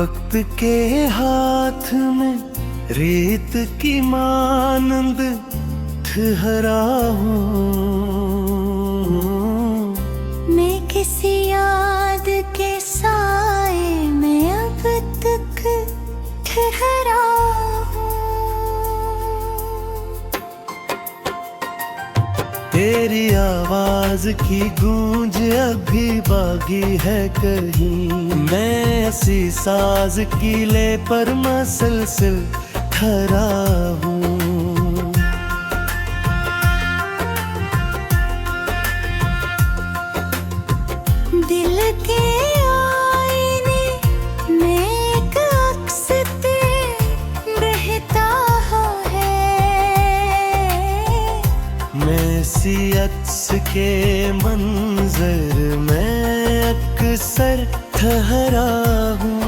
वक्त के हाथ में रेत की मानंद ठहरा हूँ। मैं किसी याद के साए में अब तक ठहरा हूँ। तेरी आवाज की गूंज अभी बागी है कहीं, मैं ऐसी साज कीले पर मसलसल खड़ा हूँ। दिल के आईने में एक अक्स बहता है, मैं सी अक्स के मंजर में अक्सर ठहरा हूँ।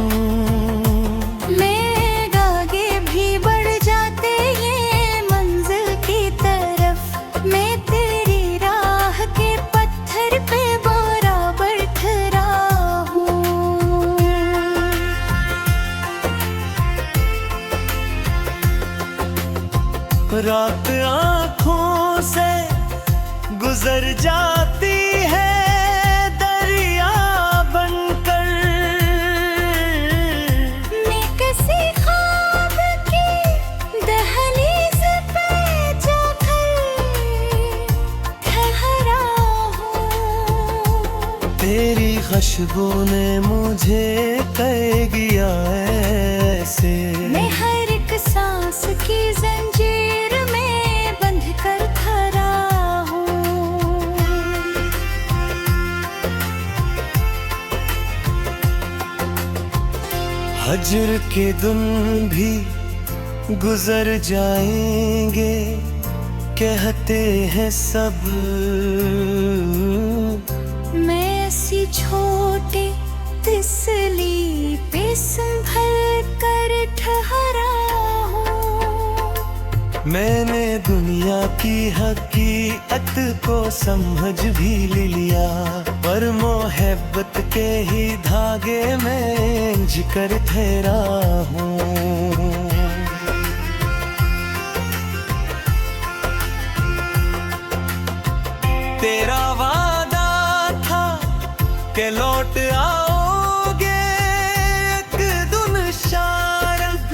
रात आँखों से गुजर जाती है दरिया बनकर, मैं किसी ख्वाब की दहलीज पे जाकर ठहरा हूँ। तेरी खुशबू ने मुझे कह गया ऐसे, मैं हर एक सांस की जंजीर हजर के दिन भी गुजर जाएंगे कहते हैं सब, मैं ऐसी छोटी तिसली पे संभल कर ठहरा हूँ। मैंने दुनिया की हकीकत को समझ भी लिया, पर मोहब्बत के ही धागे में जिकर ठहरा हूँ। तेरा वादा था कि लौट आओगे एक दिन शायद,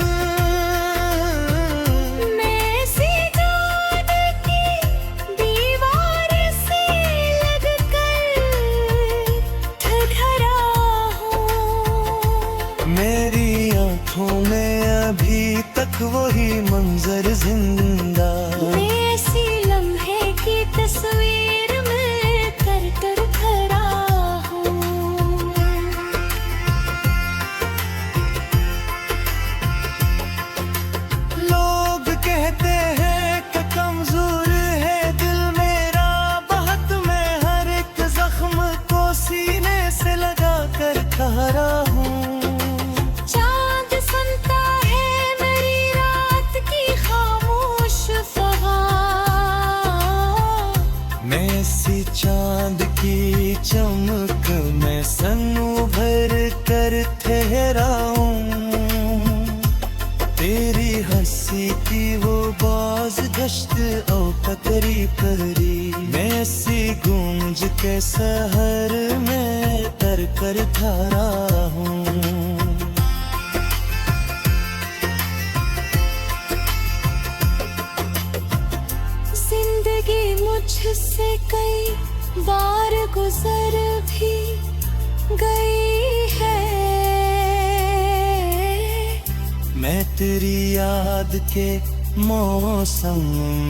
मैं सी जान की दीवार से लगकर ठहरा हूँ। मेरी आँखों में अभी तक वही मंजर जिंदा, मैं ऐसी लम्हे की तस्वीर में कर कर खड़ा हूँ। लोग कहते हैं कि कमजोर है दिल मेरा, बहुत मैं हर एक जख्म को सीने से लगा कर ठहरा हूँ। चांद सुनता है मेरी रात की खामोश फ़ग़ान, मैं सी चांद की चमक में सन्नू भर कर ठहरा हूँ। तेरी हंसी की वो बाज गश्त ओ पकड़ी परी, मैं सी गूंज के सहर में तर कर ठहरा हूँ। जिंदगी मुझसे कई बार गुजर भी गई है, मैं तेरी याद के मौसम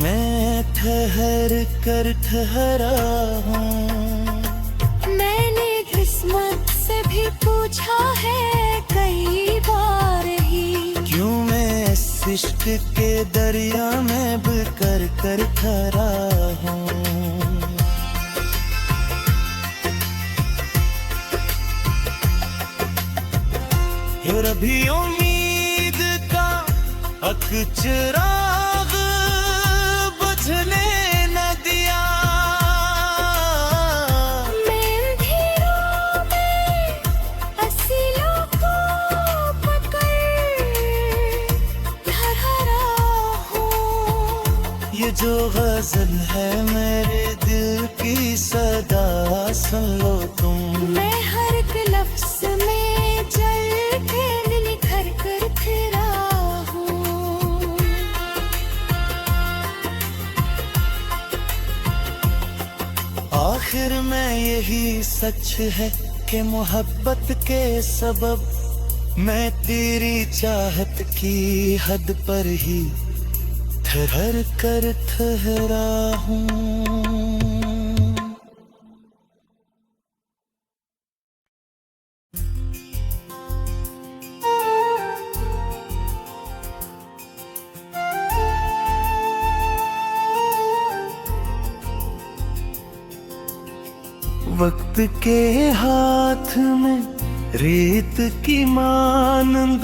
में ठहर कर ठहरा हूँ। मैंने किस्मत से भी पूछा है कई बार ही, क्यों मैं इस इश्क के दरिया में बकर कर ठहरा हूँ। फिर भी उम्मीद का अक चिराग बुझने न दिया, मैं अंधेरों में असीलों को ये जो गजल है मेरे दिल की सदा, सुन लो तुम। मैं हर एक लफ्ज में जल के निखर कर फिरा हूँ। आखिर में यही सच है कि मोहब्बत के सबब मैं तेरी चाहत की हद पर ही ठहर कर ठहरा हूँ। वक्त के हाथ में रेत की मानंद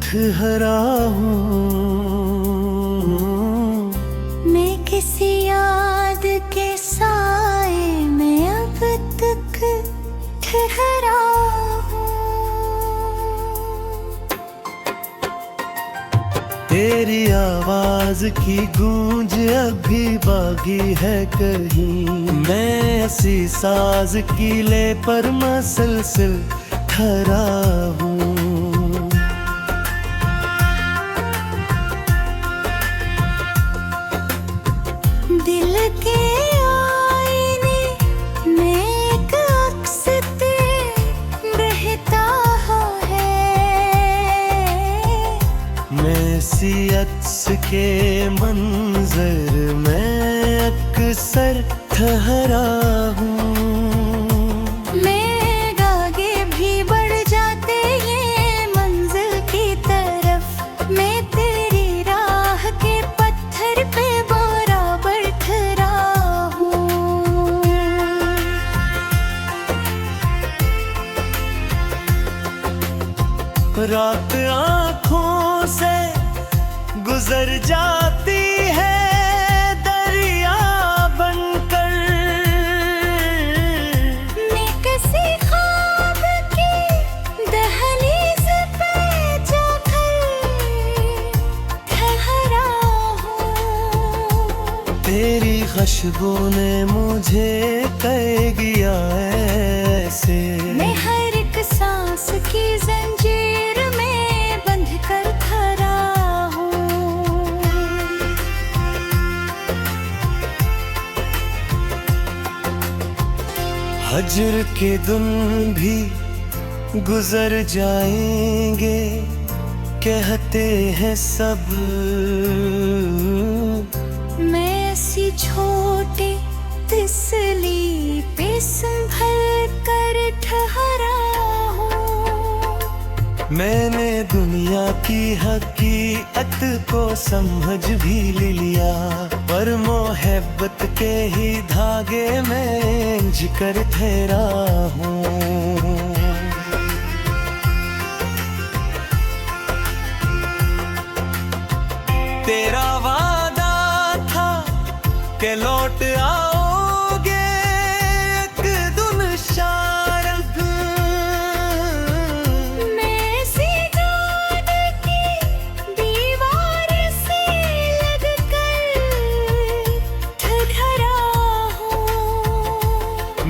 ठहरा हूँ। मैं किसी याद के साए में अब तक ठहरा हूँ। तेरी आवाज की गूंज अभी बाकी है कहीं, मैं ऐसी साज की ले पर मसलसल ठहरा हूँ। दिल के आईने में एक अक्स बहता है। मैं सी अक्स के मंजर में अक्सर ठहरा हूँ। रात आँखों से गुजर जाती है दरिया बनकर। मैं किसी ख्वाब की दहलीज पे जाकर ठहरा हूँ। तेरी खुशबू ने मुझे कर गया ऐसे, मैं हर एक सांस की जंजीर में बंध कर खड़ा हूँ। हजर के दिन भी गुजर जाएंगे कहते हैं सब। मैं ऐसी छोटी तिसली पे संभल कर ठहरा हूँ। मैंने दुनिया की हकीकत को समझ भी लिया, पर मोहब्बत के ही धागे में जिकर ठहरा हूँ। तेरा वादा था कि लौट आओगे एक दिन शायद। मैं सी जान की दीवार से लगकर ठहरा हूँ।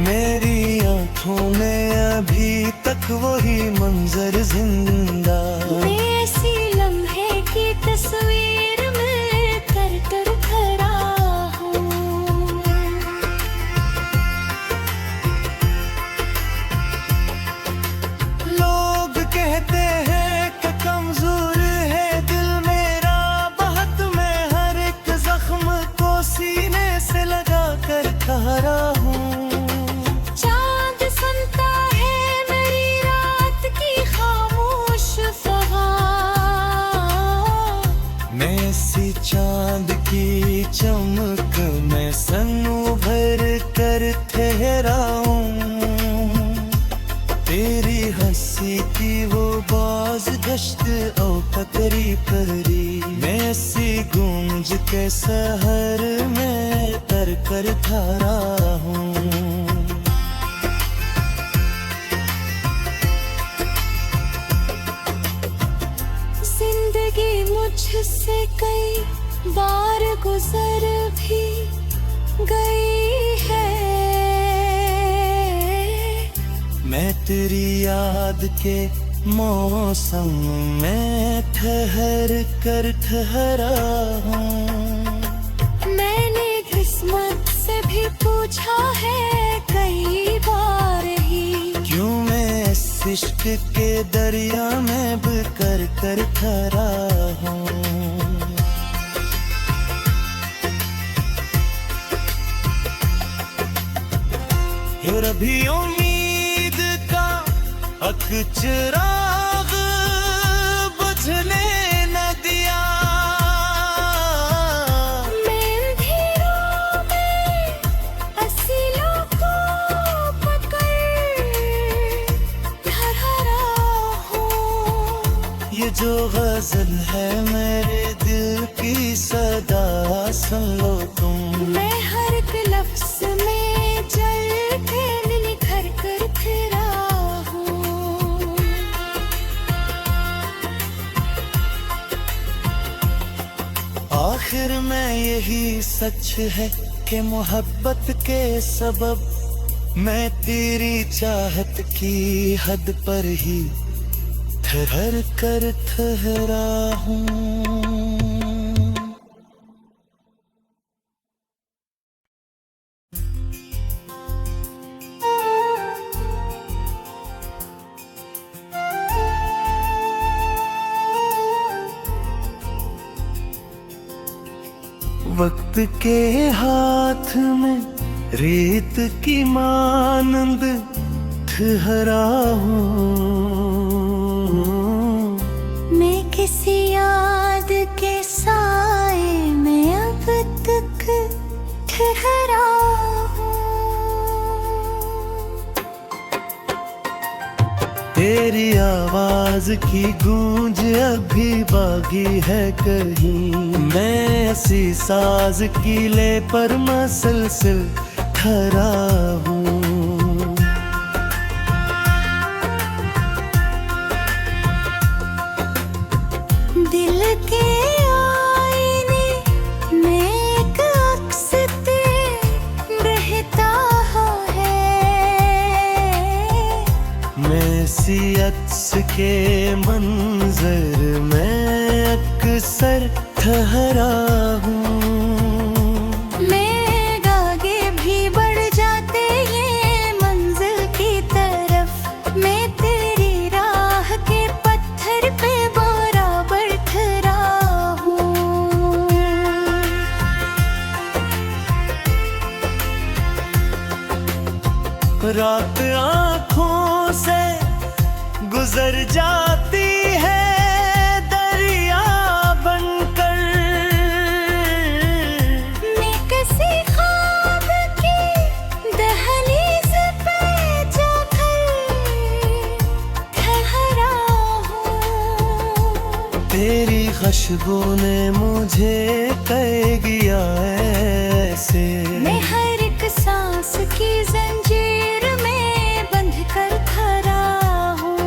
मेरी आँखों में अभी तक वही मंजर जिंदा। मैं ऐसी लम्हे की तस्वीर में कर कर खड़ा हूँ। लोग कहते हैं कि कमजोर है दिल मेरा बहुत, मैं हर एक जख्म को सीने से लगा कर ठहरा हूँ। चांद सुनता है मेरी रात की खामोश फ़ग़ान। मैं सी चांद की चमक में सन्नू भर कर ठहरा हूँ। तेरी हंसी की वो बाज गश्त औ पकड़ी परी, मैं सी गूंज के सहर में तर कर ठहरा हूँ। जिंदगी मुझसे कई बार गुजर भी गई है। मैं तेरी याद के मौसम में ठहर कर ठहरा हूँ। मैंने किस्मत से भी पूछा है कई बार ही, क्यों मैं इस इश्क के दरिया में बिकर कर ठहरा हूँ। फिर अभी उम्मीद का हक चिराग बुझने न दिया। मैं अंधेरों में असीलों को पकड़ ठहरा हूँ। ये जो गजल है मेरे दिल की सदा सुन लो तुम। मैं हर एक लफ्ज में जल के निखर कर फिरा हूँ। आखिर में यही सच है कि मोहब्बत के सबब मैं तेरी चाहत की हद पर ही ठहर कर ठहरा हूँ। वक्त के हाथ में रेत की मानंद ठहरा हूँ। मैं किसी याद के साए में अब तक ठहरा हूँ। तेरी आवाज की गूंज अभी बागी है कहीं। मैं ऐसी साज कीले पर मसलसल ठहरा हूँ। दिल के आईने में एक अक्स रहता है। मैं सी अक्स के मंजर में अक्सर ठहरा हूँ। मैं आगे भी बढ़ जाते ये मंजिल की तरफ। मैं तेरी राह के पत्थर पे बराबर ठहरा हूँ। रात आँखों से गुजर जाती है दरिया बनकर। मैं किसी ख्वाब की दहलीज पे जाकर ठहरा हूँ। तेरी खुशबू ने मुझे कह गया ऐसे। मैं हर एक सांस की जंजीर में बंध कर खड़ा हूँ।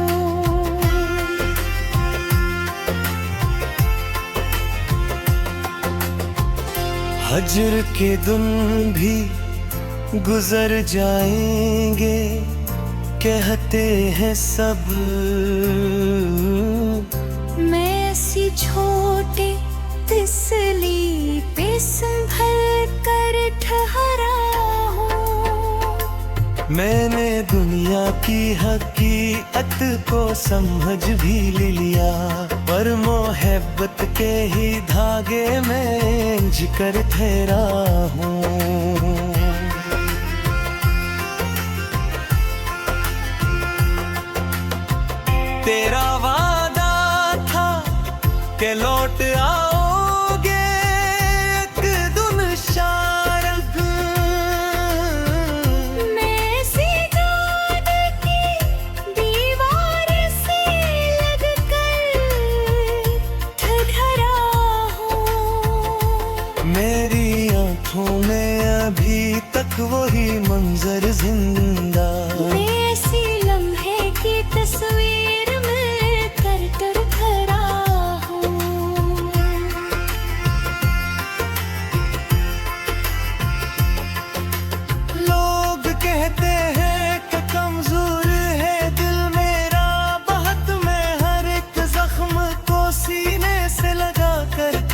हजर के दिन भी गुजर जाएंगे कहते हैं सब। मैं ऐसी छोटी तिसली पे संभल कर ठहरा हूँ। मैंने दुनिया की हकीकत को समझ भी लिया, पर मोहब्बत के ही धागे में जिकर ठहरा हूँ। तेरा वादा था कि लौट आओगे एक दिन शारद। मैं सी जान की दीवार से लगकर ठहरा हूँ। मेरी आँखों में अभी तक वही मंजर जिंदा। मैं ऐसी लम्हे की तस्वीर में कर कर खड़ा हूँ।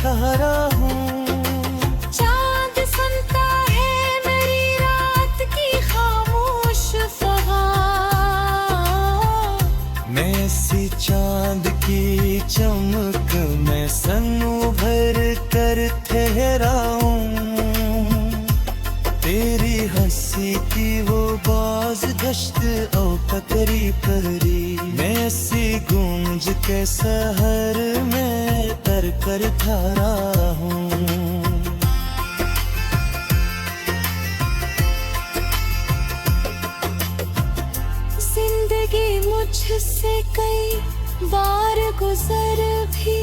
ठहरा हूँ। चांद सुनता है मेरी रात की खामोश फगान। मैं सी चांद की चमक में सन्नू भर कर ठहरा हूँ। तेरी हंसी की वो बाज गश्त औ पकड़ी परी, मैं सी गूंज के सहर में तर कर ठहरा हूँ। जिंदगी मुझसे कई बार गुजर भी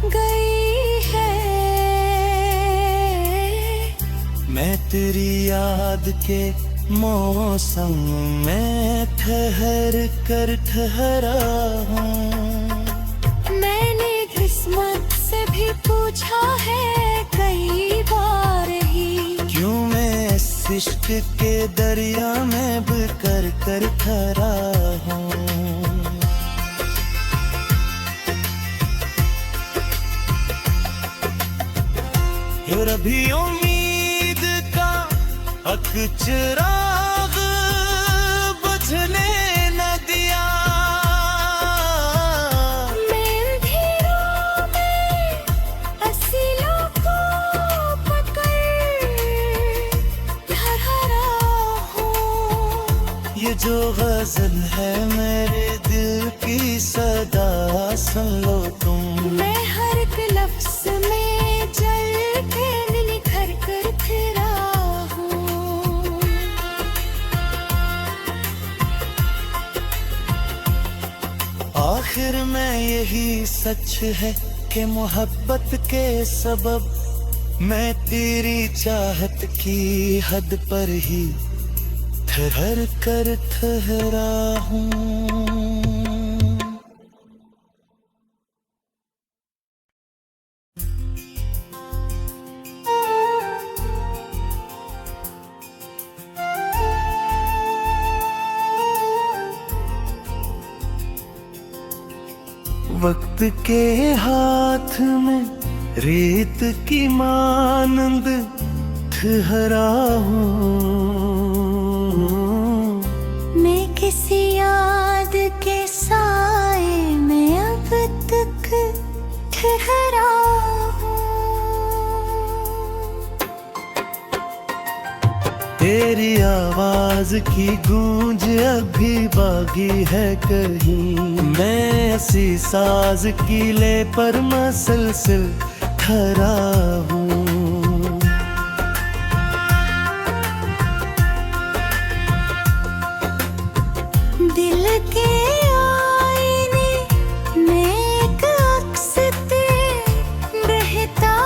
गई है। मैं तेरी याद के मौसम में ठहर कर ठहरा हूँ। मैंने किस्मत से भी पूछा है कई बार ही, क्यों मैं इस इश्क के दरिया में बकर कर ठहरा हूँ। फिर अभी उम्मीद का हक चिराग बुझने न दिया। मैं अंधेरों में असीलों को पकड़ ठहरा हूँ। ये जो गजल है मेरे दिल की सदा सुन लो तुम। मैं हर एक लफ्ज में जल के निखर कर फिरा हूँ। आखिर में यही सच है कि मोहब्बत के सबब मैं तेरी चाहत की हद पर ही ठहर कर ठहरा हूँ। वक्त के हाथ में रेत की मानंद ठहरा हूँ। मैं किसी याद के साए में अब तक ठहरा हूँ। तेरी आवाज की गूंज अभी बागी है कहीं। मैं ऐसी साज की ले पर मसलसिल ठहरा हूँ। दिल के आईने में एक अक्स बहता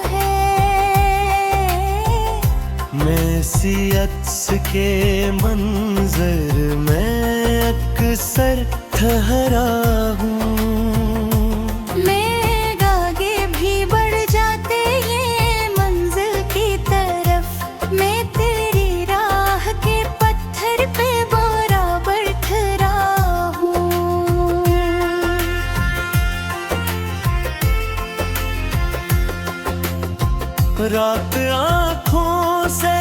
है। मैं सी अक्स के मंजर में अक्सर ठहरा हूँ। मेरे आगे भी बढ़ जाते ये मंजिल की तरफ। मैं तेरी राह के पत्थर पे बराबर ठहरा हूँ। रात आँखों से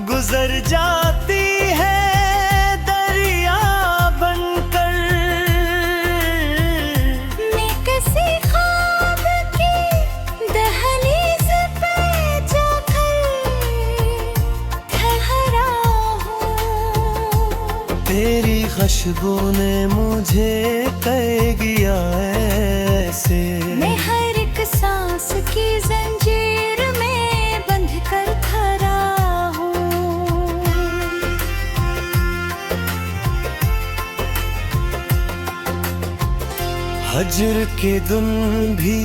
गुजर जाती है दरिया बनकर। मैं किसी ख्वाब की दहलीज पे जाकर ठहरा हूँ। तेरी खुशबू ने मुझे कर गया ऐसे। मैं हर एक सांस की जंजीर में बंध कर ठहरा हूँ। हजर के दिन भी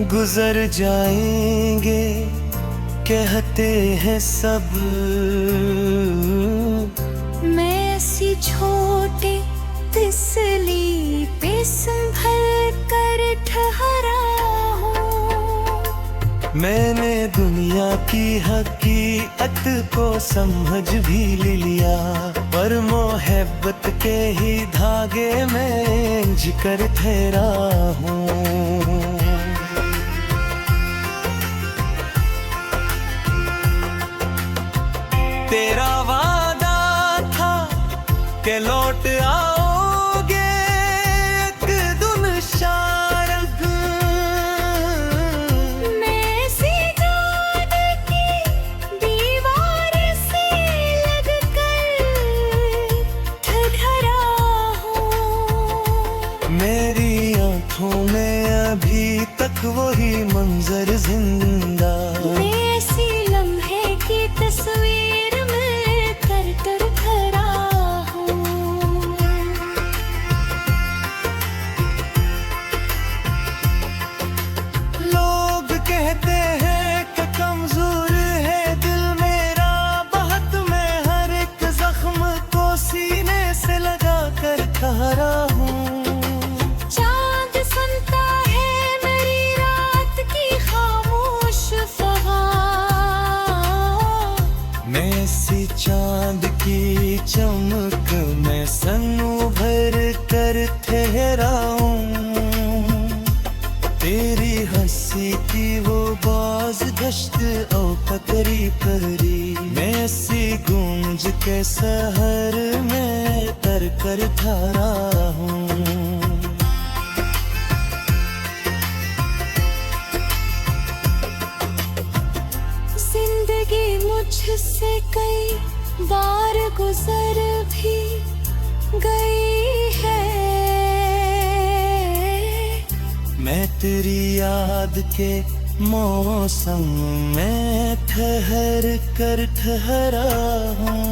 गुजर जाएंगे कहते हैं सब। मैं ऐसी छोटे तिसली पे संभल कर ठहरा हूँ। मैंने दुनिया की हकीकत को समझ भी लिया, पर मोहब्बत के ही धागे में जिकर ठहरा हूँ। वही मंजर जिंदा। मैं ऐसी लम्हे की तस्वीर में कर कर खरा हूँ। लोग कहते हैं कि कमजोर है दिल मेरा बहुत, मैं हर एक जख्म को सीने से लगा कर खरा हूँ। चांद सुनता है मेरी रात की खामोश फ़ग़ान। मैं ऐसी चांद की चमक में सन्नू भर कर ठहरा हूँ। तेरी हंसी की वो बाज गश्त औ पकड़ी परी, मैं ऐसी गूंज के सहर में तर कर ठहरा हूँ। जिंदगी मुझसे कई बार गुजर भी गई है। मैं तेरी याद के मौसम में ठहर कर ठहरा हूँ।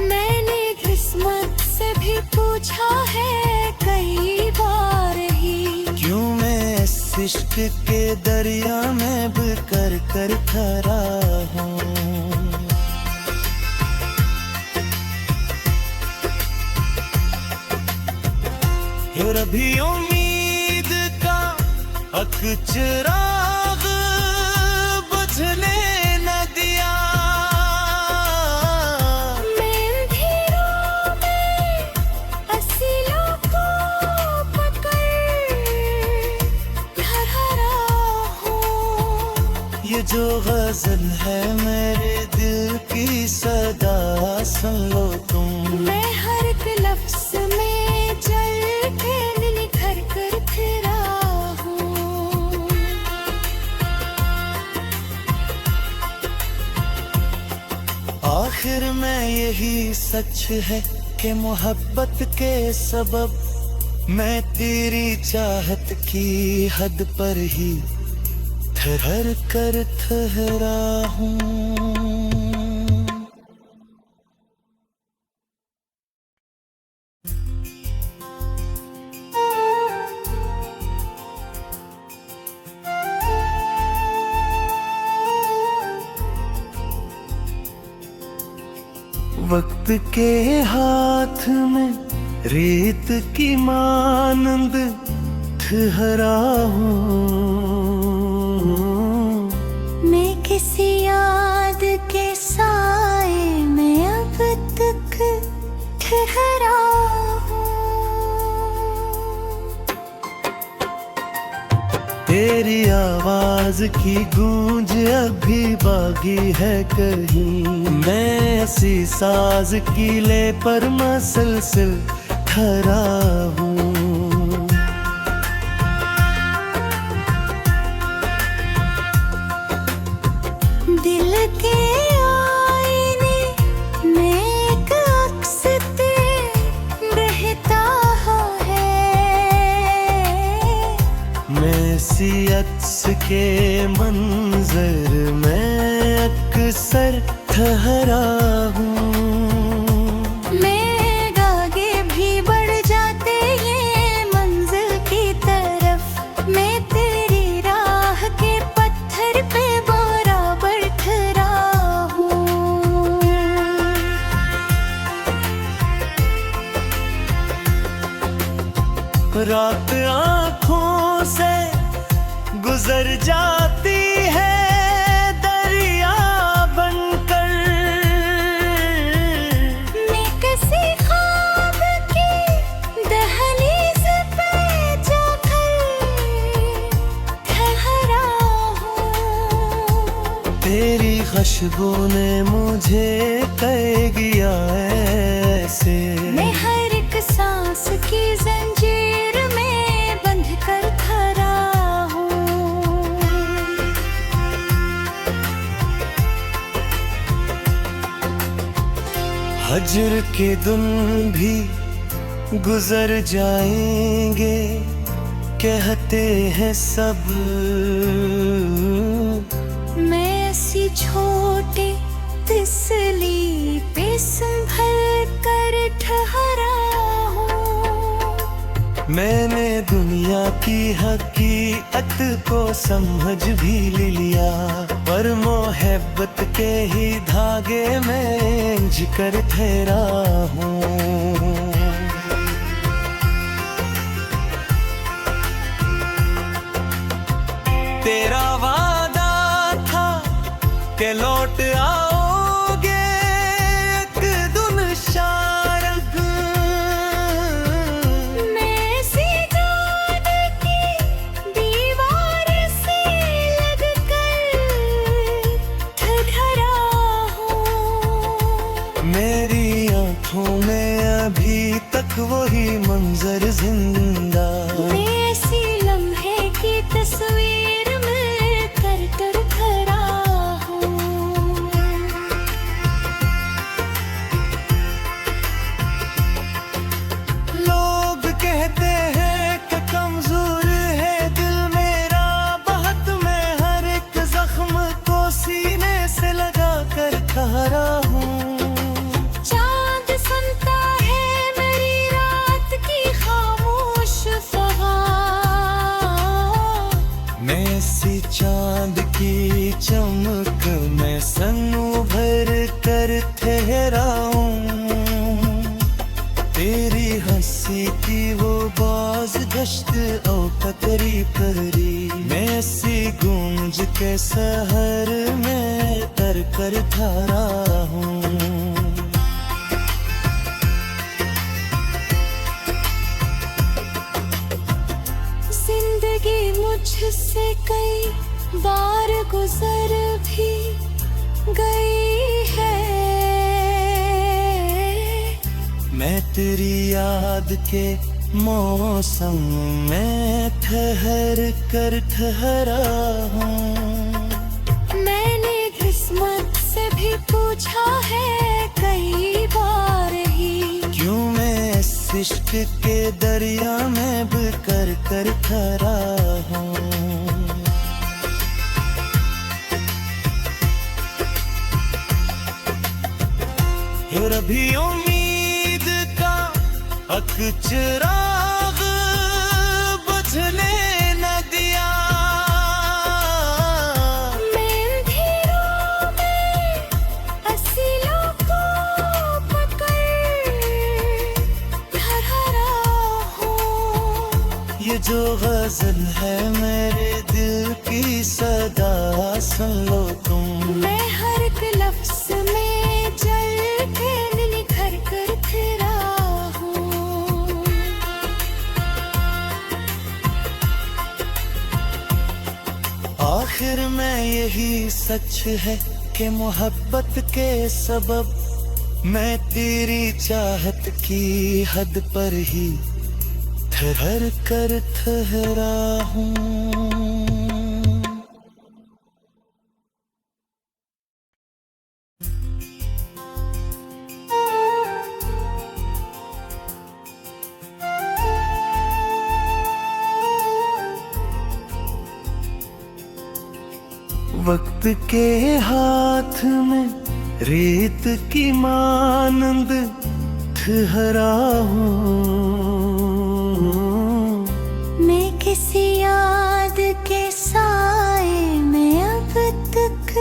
मैंने किस्मत से भी पूछा है कई बार ही, क्यों मैं इस इश्क के दरिया में कर कर ठहरा हूँ। फिर अभी उम्मीद का हक चिराग बुझने न दिया। मैं अंधेरों में असीलों को पकड़ ठहरा हूँ। ये जो गजल है मेरे दिल की सदा सुन लो तुम। मैं हर एक लफ्ज़ में जल के निखर कर फिरा हूँ। आखिर में यही सच है कि मोहब्बत के सबब मैं तेरी चाहत की हद पर ही ठहर कर ठहरा हूँ। वक्त के हाथ में रेत की मानंद ठहरा हूँ। मैं किसी याद के साए में अब तक ठहरा हूँ। तेरी आवाज की गूंज अभी बागी है कहीं, मैं ऐसी साज कीले पर मसलसल ठहरा हूँ। दिल के आईने में एक अक्स बहता है। मैं सी अक्स के मंजर में अक्सर ठहरा हूँ। मैं आगे भी बढ़ जाते ये मंजिल की तरफ, मैं तेरी राह के पत्थर पे बराबर ठहरा हूँ। रात आँखों से गुजर जाती है दरिया बनकर, मैं किसी ख्वाब की दहलीज पे जाकर ठहरा हूँ। तेरी खुशबू ने मुझे कर गया ऐसे, मैं हर एक सांस की जंजीर में बंध कर खड़ा हूँ। हजर के दिन भी गुजर जाएंगे, कहते हैं सब, मैं ऐसी छोटे तिसली पे संभल कर ठहरा हूँ। मैंने दुनिया की हकीकत को समझ भी लिया, पर मोहब्बत के ही धागे में इंझ कर ठहरा हूँ। तेरा वादा था कि लौट आओगे एक दिन शायद, मैं सी जान की दीवार से लगकर ठहरा हूँ। मेरी आंखों में अभी तक वही मंजर जिंदा, मैं ऐसी लम्हे की तस्वीर चांद सुनता है मेरी रात की खामोश फ़ग़ान। मैं सी चांद की चमक में सन उभर कर ठहरा हूँ। तेरी हंसी की वो बाज गश्त औकतरी परी, मैं सी गूंज के सहर में तर कर ठहरा हूँ। जिंदगी मुझसे कई बार गुजर भी गई है, मैं तेरी याद के मौसम में ठहर कर ठहरा हूँ। मैंने किस्मत से भी पूछा है कई बार ही, क्यों मैं इस इश्क के दरिया में बिकर कर ठहरा हूँ। फिर अभी उम्मीद का हक चिराग बुझने न दिया, मैं अंधेरों में असीलों को पकड़ ठहरा हूँ। ये जो गजल है मेरे दिल की सदा सुन लो तुम, मैं हर एक लफ्ज़ में जल के निखर कर ठहरा हूँ। आखिर में यही सच है कि मोहब्बत के सबब मैं तेरी चाहत की हद पर ही ठहर कर ठहरा हूँ। वक्त के हाथ में रेत की मानंद ठहरा हूँ। मैं किसी याद के साए में अब तक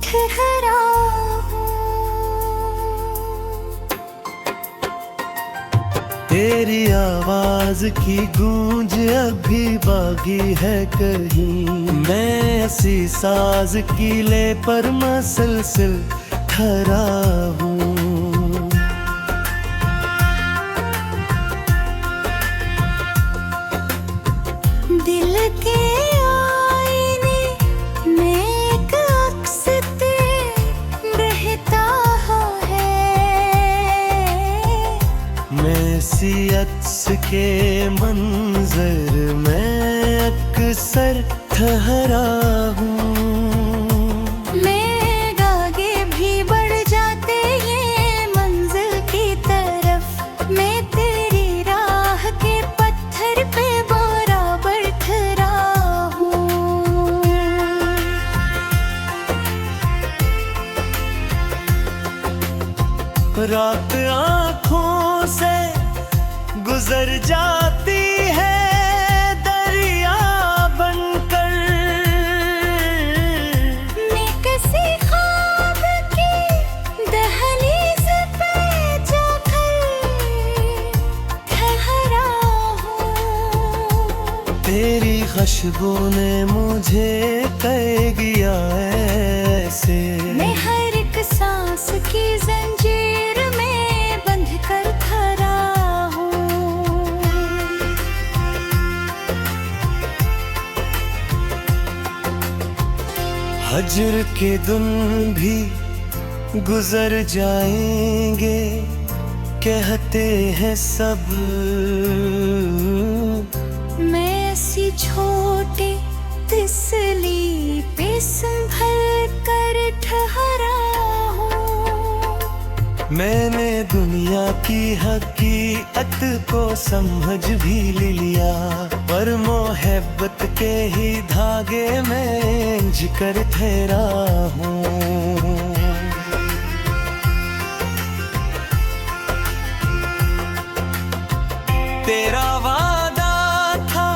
ठहरा हूँ। तेरी आवाज की गूंज अभी बागी है कहीं, मैं ऐसी साज की ले पर मसलसिल ठहरा हूँ। दिल के आईने में एक अक्स बहता है, मैं सी अक्स के मंजर में अक्सर ठहरा हूँ। मैं आगे भी बढ़ जाते ये मंजिल की तरफ, मैं तेरी राह के पत्थर पे बराबर रात आँखों से गुजर जाती है दरिया बनकर। मैं किसी ख्वाब की दहलीज पे जाकर ठहरा हूँ। तेरी खुशबू ने मुझे कर गया ऐसे, मैं हर एक सांस की जंजीर में बंध कर खड़ा हूँ। हजर के दिन भी गुजर जाएंगे कहते हैं सब। मैं ऐसी छोटी तिसली पे संभल कर ठहरा हूँ। मैंने दुनिया की हकीकत को समझ भी लिया, पर मोहब्बत के ही धागे में इंझ कर ठहरा हूँ। तेरा वादा था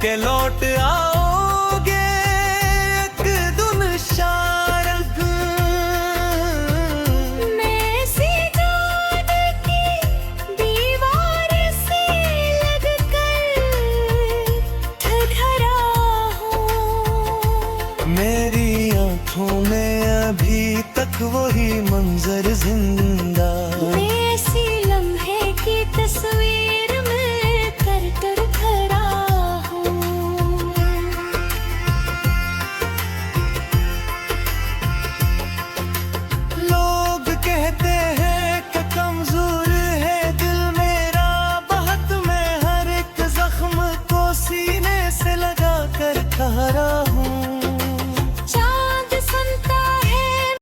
कि लौट आओगे एक दिन शायद। मैं सी जान की दीवार से लगकर ठहरा हूँ। मेरी आंखों में अभी तक वही मंजर जिंदा।